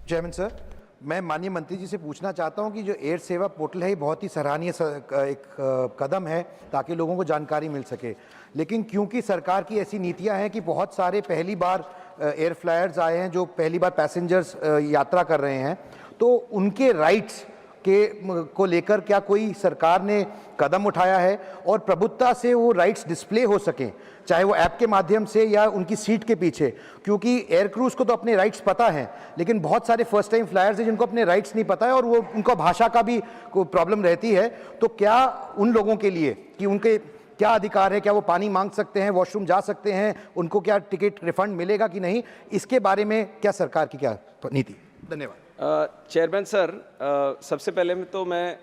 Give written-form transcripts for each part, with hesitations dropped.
Jayman sir, मैं माननीय मंत्री जी से पूछना चाहता हूं कि जो एयर सेवा पोर्टल है ये बहुत ही सराहनीय एक कदम है ताकि लोगों को जानकारी मिल सके। लेकिन क्योंकि सरकार की ऐसी नीतियां हैं कि बहुत सारे पहली बार एयर फ्लायर्स आए हैं जो पहली बार पैसेंजर्स यात्रा कर रहे हैं, तो उनके राइट्स को लेकर क्या कोई सरकार ने कदम उठाया है और प्रभुत्ता से वो राइट्स डिस्प्ले हो सकें, चाहे वो ऐप के माध्यम से या उनकी सीट के पीछे? क्योंकि एयर क्रूज को तो अपने राइट्स पता हैं, लेकिन बहुत सारे फर्स्ट टाइम फ्लायर्स हैं जिनको अपने राइट्स नहीं पता है और वो उनको भाषा का भी प्रॉब्लम रहती है। तो क्या उन लोगों के लिए कि उनके क्या अधिकार है, क्या वो पानी मांग सकते हैं, वॉशरूम जा सकते हैं, उनको क्या टिकट रिफंड मिलेगा कि नहीं, इसके बारे में क्या सरकार की क्या नीति? धन्यवाद। चेयरमैन सर, सबसे पहले में तो मैं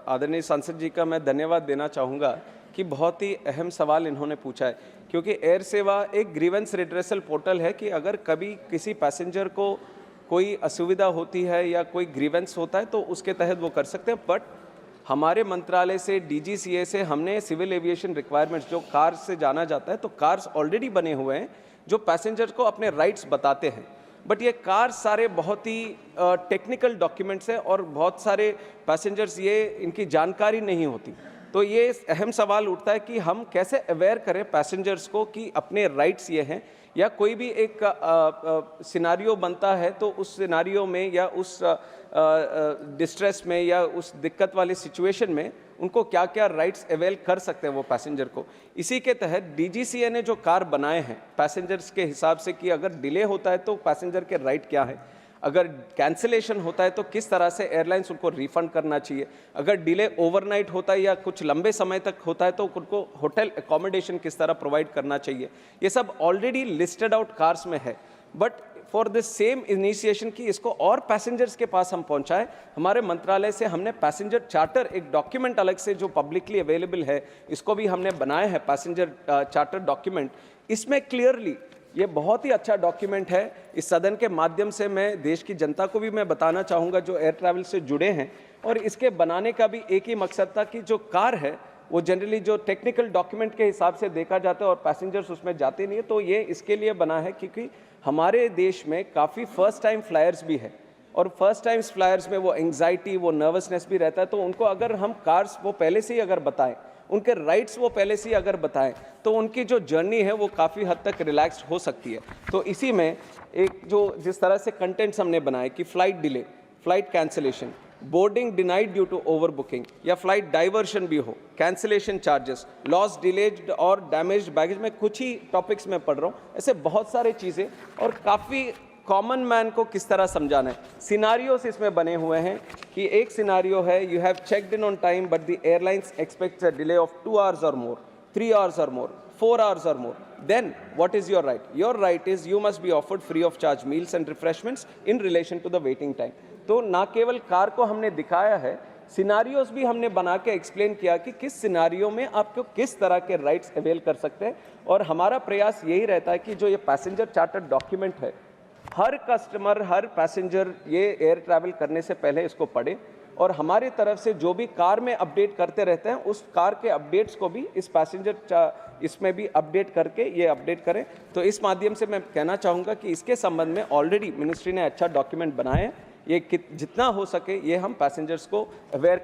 आदरणीय सांसद जी का मैं धन्यवाद देना चाहूँगा कि बहुत ही अहम सवाल इन्होंने पूछा है, क्योंकि एयर सेवा एक ग्रीवेंस रिड्रेसल पोर्टल है कि अगर कभी किसी पैसेंजर को कोई असुविधा होती है या कोई ग्रीवेंस होता है तो उसके तहत वो कर सकते हैं। बट हमारे मंत्रालय से DGCA से हमने सिविल एविएशन रिक्वायरमेंट्स जो कार्स से जाना जाता है, तो कार्स ऑलरेडी बने हुए हैं जो पैसेंजर को अपने राइट्स बताते हैं। बट ये कार सारे बहुत ही टेक्निकल डॉक्यूमेंट्स हैं और बहुत सारे पैसेंजर्स ये इनकी जानकारी नहीं होती। तो ये अहम सवाल उठता है कि हम कैसे अवेयर करें पैसेंजर्स को कि अपने राइट्स ये हैं, या कोई भी एक सिनारियो बनता है तो उस सिनारियो में या उस डिस्ट्रेस में या उस दिक्कत वाली सिचुएशन में उनको क्या क्या राइट्स अवेल कर सकते हैं वो पैसेंजर को। इसी के तहत DGCA ने जो कार बनाए हैं पैसेंजर्स के हिसाब से कि अगर डिले होता है तो पैसेंजर के राइट क्या है, अगर कैंसिलेशन होता है तो किस तरह से एयरलाइंस उनको रिफंड करना चाहिए, अगर डिले ओवरनाइट होता है या कुछ लंबे समय तक होता है तो उनको होटल एकोमोडेशन किस तरह प्रोवाइड करना चाहिए, ये सब ऑलरेडी लिस्टेड आउट कार्स में है। But for the same initiation की इसको और पैसेंजर्स के पास हम पहुंचाएं, हमारे मंत्रालय से हमने पैसेंजर चार्टर, एक डॉक्यूमेंट अलग से जो पब्लिकली अवेलेबल है, इसको भी हमने बनाया है, पैसेंजर चार्टर डॉक्यूमेंट। इसमें क्लियरली ये बहुत ही अच्छा डॉक्यूमेंट है। इस सदन के माध्यम से मैं देश की जनता को भी मैं बताना चाहूँगा जो एयर ट्रैवल से जुड़े हैं, और इसके बनाने का भी एक ही मकसद था कि जो कार है वो जनरली जो टेक्निकल डॉक्यूमेंट के हिसाब से देखा जाता है और पैसेंजर्स उसमें जाते नहीं है, तो ये इसके लिए बना है क्योंकि हमारे देश में काफ़ी फर्स्ट टाइम फ्लायर्स भी है और फर्स्ट टाइम फ्लायर्स में वो एंग्जाइटी, वो नर्वसनेस भी रहता है। तो उनको अगर हम कार्स वो पहले से ही अगर बताएं, उनके राइट्स वो पहले से ही अगर बताएं, तो उनकी जो जर्नी है वो काफ़ी हद तक रिलैक्स्ड हो सकती है। तो इसी में एक जो जिस तरह से कंटेंट्स हमने बनाए कि flight delay, flight cancellation, boarding denied due to overbooking या फ्लाइट डाइवर्शन भी हो, कैंसिलेशन चार्जेस, लॉस, डिलेड और डैमेज्ड बैगेज, में कुछ ही टॉपिक्स में पढ़ रहा हूँ, ऐसे बहुत सारे चीज़ें और काफ़ी कॉमन मैन को किस तरह समझाना है। सिनारियोस इसमें बने हुए हैं कि एक सिनारियो है, you have checked in on time but the airlines aspects a delay of 2 hours or more, 3 hours or more, 4 hours or more, then what is your right? Your right is you must be offered free of charge meals and refreshments in relation to the waiting time. तो ना केवल car को हमने दिखाया है, scenarios भी हमने बना के एक्सप्लेन किया कि किस सिनारियो में आपको किस तरह के राइट्स अवेल कर सकते हैं। और हमारा प्रयास यही रहता है कि जो ये पैसेंजर चार्टर डॉक्यूमेंट है, हर कस्टमर, हर पैसेंजर ये एयर ट्रैवल करने से पहले इसको पढ़े और हमारी तरफ से जो भी कार में अपडेट करते रहते हैं उस कार के अपडेट्स को भी इस पैसेंजर इसमें भी अपडेट करके ये अपडेट करें। तो इस माध्यम से मैं कहना चाहूँगा कि इसके संबंध में ऑलरेडी मिनिस्ट्री ने अच्छा डॉक्यूमेंट बनाए हैं, ये जितना हो सके ये हम पैसेंजर्स को अवेयर